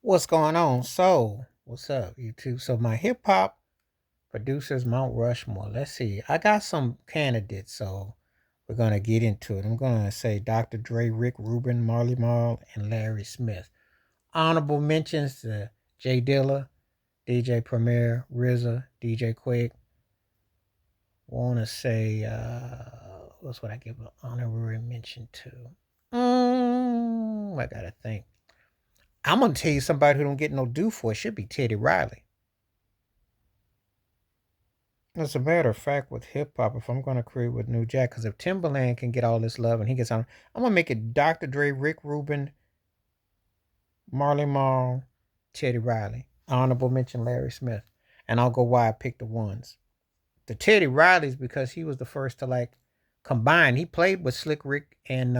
What's going on? So, what's up, YouTube? So, my hip hop producers, Mount Rushmore. Let's see. I got some candidates, so we're gonna get into it. I'm gonna say Dr. Dre, Rick Rubin, Marley Marl, and Larry Smith. Honorable mentions to Jay Dilla, DJ Premier, RZA, DJ Quick. Wanna say what's what I give an honorary mention to? I gotta think. I'm gonna tell you somebody who don't get no due for it should be Teddy Riley. As a matter of fact, with hip hop, if I'm gonna create with New Jack, because if Timberland can get all this love and he gets on, I'm gonna make it Dr. Dre, Rick Rubin, Marley Marl, Teddy Riley. Honorable mention Larry Smith, and I'll go why I picked the ones. The Teddy Riley's because he was the first to like combine. He played with Slick Rick and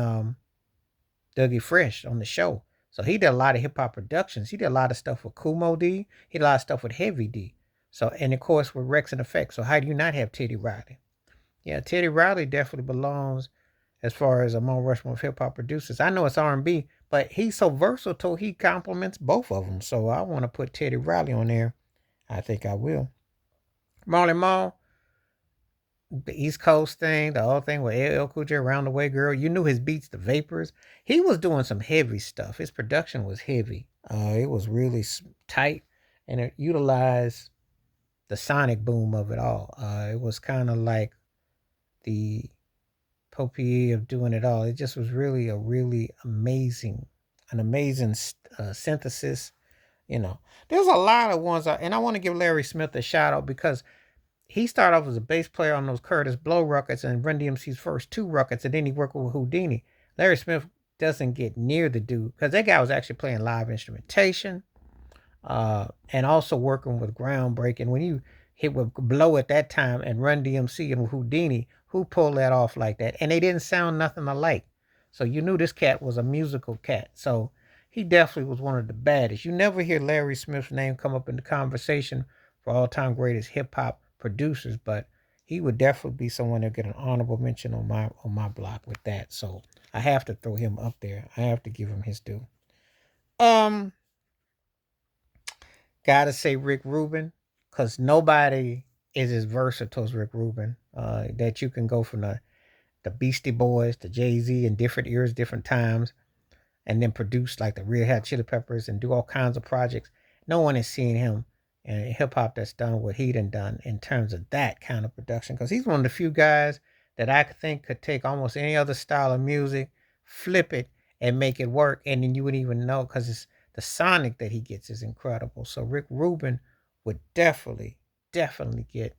Dougie Fresh on the show. So he did a lot of hip hop productions. He did a lot of stuff with Kumo D. He did a lot of stuff with Heavy D. So and of course with Rex and Effect. So how do you not have Teddy Riley? Yeah, Teddy Riley definitely belongs as far as a Mount Rushmore of hip hop producers. I know it's R&B, but he's so versatile. He complements both of them. So I want to put Teddy Riley on there. I think I will. Marley Marl, the East Coast thing, the whole thing with LL Cool J, Around the Way Girl. You knew his beats, the Vapors. He was doing some heavy stuff. His production was heavy. It was really tight, and it utilized the sonic boom of it all. It was kind of like the Popier of doing it all. It just was really a really an amazing synthesis. You know, there's a lot of ones, and I want to give Larry Smith a shout out because he started off as a bass player on those Curtis Blow records and Run DMC's first two records, and then he worked with Houdini. Larry Smith doesn't get near the dude because that guy was actually playing live instrumentation and also working with groundbreaking. When you hit with Blow at that time and Run DMC and Houdini, who pulled that off like that? And they didn't sound nothing alike. So you knew this cat was a musical cat. So he definitely was one of the baddest. You never hear Larry Smith's name come up in the conversation for all-time greatest hip-hop producers, but he would definitely be someone that get an honorable mention on my block with that. So I have to throw him up there. I have to give him his due. Um, Gotta say Rick Rubin, because nobody is as versatile as Rick Rubin. That you can go from the Beastie Boys to Jay Z in different eras, different times, and then produce like the Red Hot Chili Peppers and do all kinds of projects. No one has seen him in hip hop that's done what he done in terms of that kind of production. Because he's one of the few guys that I think could take almost any other style of music, flip it, and make it work, and then you wouldn't even know because it's the sonic that he gets is incredible. So Rick Rubin would definitely get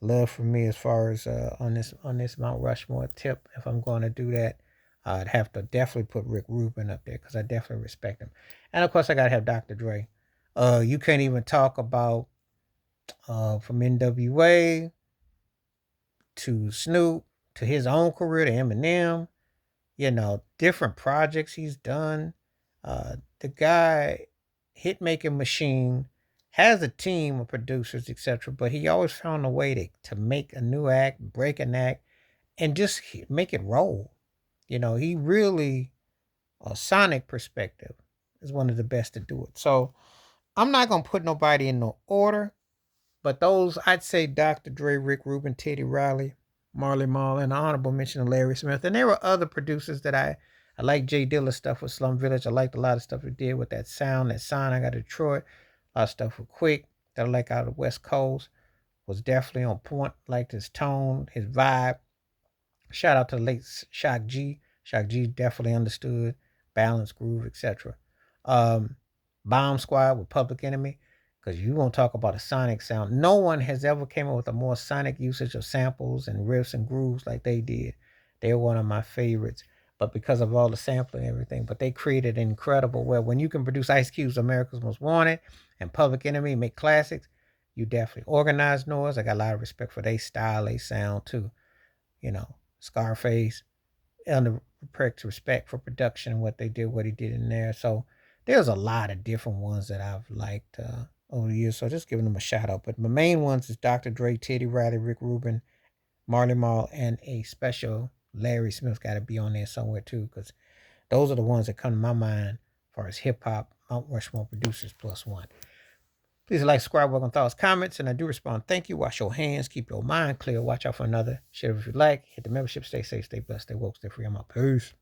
love from me as far as on this Mount Rushmore tip. If I'm going to do that, I'd have to definitely put Rick Rubin up there because I definitely respect him. And of course, I gotta have Dr. Dre. You can't even talk about from NWA to Snoop to his own career to Eminem. You know, different projects he's done. The guy, hit making machine, has a team of producers, etc. But he always found a way to make a new act, break an act, and just make it roll. You know, he really, a sonic perspective, is one of the best to do it. So I'm not gonna put nobody in no order, but those I'd say Dr. Dre, Rick Rubin, Teddy Riley, Marley Marl, and honorable mention of Larry Smith. And there were other producers that I like Jay Dilla stuff with Slum Village. I liked a lot of stuff he did with that sound, that sound. I got Detroit. A lot of stuff with Quick that I like out of the West Coast was definitely on point. Liked his tone, his vibe. Shout out to the late Shock G. Shock G definitely understood balance, groove, etc. Um, Bomb Squad with Public Enemy, because you won't talk about a sonic sound. No one has ever came up with a more sonic usage of samples and riffs and grooves like they did. They're one of my favorites. But because of all the sampling and everything, but they created an incredible well. When you can produce Ice Cube's America's Most Wanted and Public Enemy, make classics, you definitely organize noise. I got a lot of respect for their style, they sound too. You know, Scarface, under respect for production and what they did, what he did in there. So there's a lot of different ones that I've liked over the years. So just giving them a shout out. But my main ones is Dr. Dre, Teddy Riley, Rick Rubin, Marley Marl, and a special Larry Smith got to be on there somewhere too, because those are the ones that come to my mind as far as hip hop Mount Rushmore Producers Plus One. Please like, subscribe, welcome thoughts, comments, and I do respond. Thank you. Wash your hands. Keep your mind clear. Watch out for another. Share if you like. Hit the membership. Stay safe, stay blessed, stay woke, stay free. I'm out. Peace.